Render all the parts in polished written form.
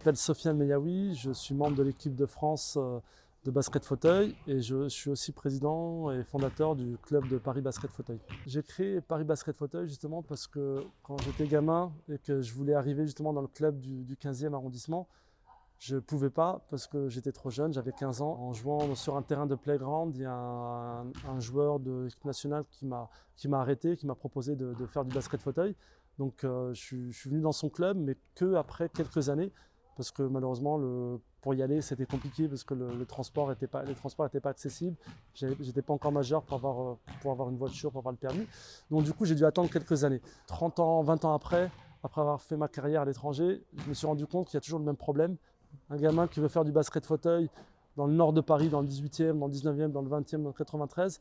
m'appelle Sofiane Meyaoui, je suis membre de l'équipe de France de basket fauteuil et je suis aussi président et fondateur du club de Paris Basket Fauteuil. J'ai créé Paris Basket Fauteuil justement parce que quand j'étais gamin et que je voulais arriver justement dans le club du 15e arrondissement, je ne pouvais pas parce que j'étais trop jeune, j'avais 15 ans. En jouant sur un terrain de playground, il y a un joueur de l'équipe nationale qui m'a arrêté, qui m'a proposé de faire du basket fauteuil. Donc je suis venu dans son club, mais que après quelques années, parce que malheureusement pour y aller c'était compliqué parce que les transports n'étaient pas accessibles. J'étais pas encore majeur pour avoir une voiture, pour avoir le permis. Donc du coup j'ai dû attendre quelques années. 30 ans, 20 ans après avoir fait ma carrière à l'étranger, je me suis rendu compte qu'il y a toujours le même problème. Un gamin qui veut faire du basket fauteuil dans le nord de Paris, dans le 18e, dans le 19e, dans le 20e, dans le 93,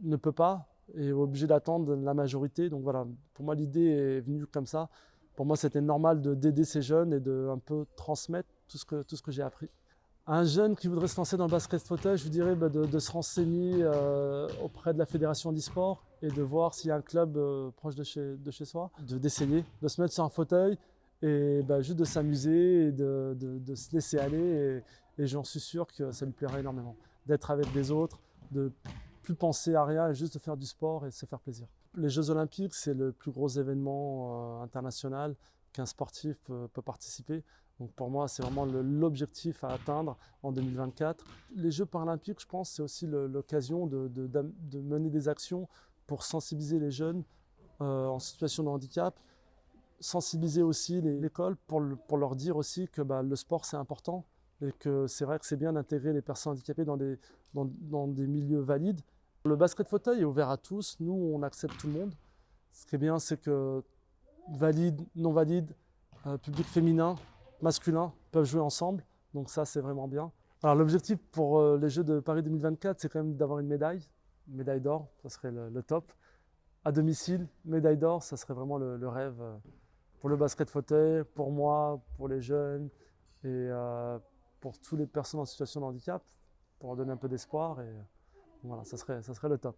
ne peut pas et est obligé d'attendre la majorité. Donc voilà, pour moi l'idée est venue comme ça. Pour moi c'était normal d'aider ces jeunes et de un peu transmettre tout ce que j'ai appris. Un jeune qui voudrait se lancer dans le basket fauteuil, je vous dirais de se renseigner auprès de la fédération d'e-sport et de voir s'il y a un club proche de chez soi, d'essayer, de se mettre sur un fauteuil et juste de s'amuser et de se laisser aller et j'en suis sûr que ça lui plairait énormément. D'être avec des autres, de plus penser à rien et juste de faire du sport et de se faire plaisir. Les Jeux Olympiques, c'est le plus gros événement international qu'un sportif peut participer. Donc pour moi, c'est vraiment l'objectif à atteindre en 2024. Les Jeux paralympiques, je pense, c'est aussi l'occasion de mener des actions pour sensibiliser les jeunes en situation de handicap, sensibiliser aussi l'école pour leur dire aussi que le sport c'est important et que c'est vrai que c'est bien d'intégrer les personnes handicapées dans des milieux valides. Le basket fauteuil est ouvert à tous, nous on accepte tout le monde. Ce qui est bien c'est que valides, non valides, public féminin, masculin peuvent jouer ensemble, donc ça c'est vraiment bien. Alors l'objectif pour les Jeux de Paris 2024 c'est quand même d'avoir une médaille d'or, ça serait le top. À domicile, médaille d'or, ça serait vraiment le rêve pour le basket fauteuil, pour moi, pour les jeunes et pour toutes les personnes en situation de handicap, pour leur donner un peu d'espoir et voilà, ça serait le top.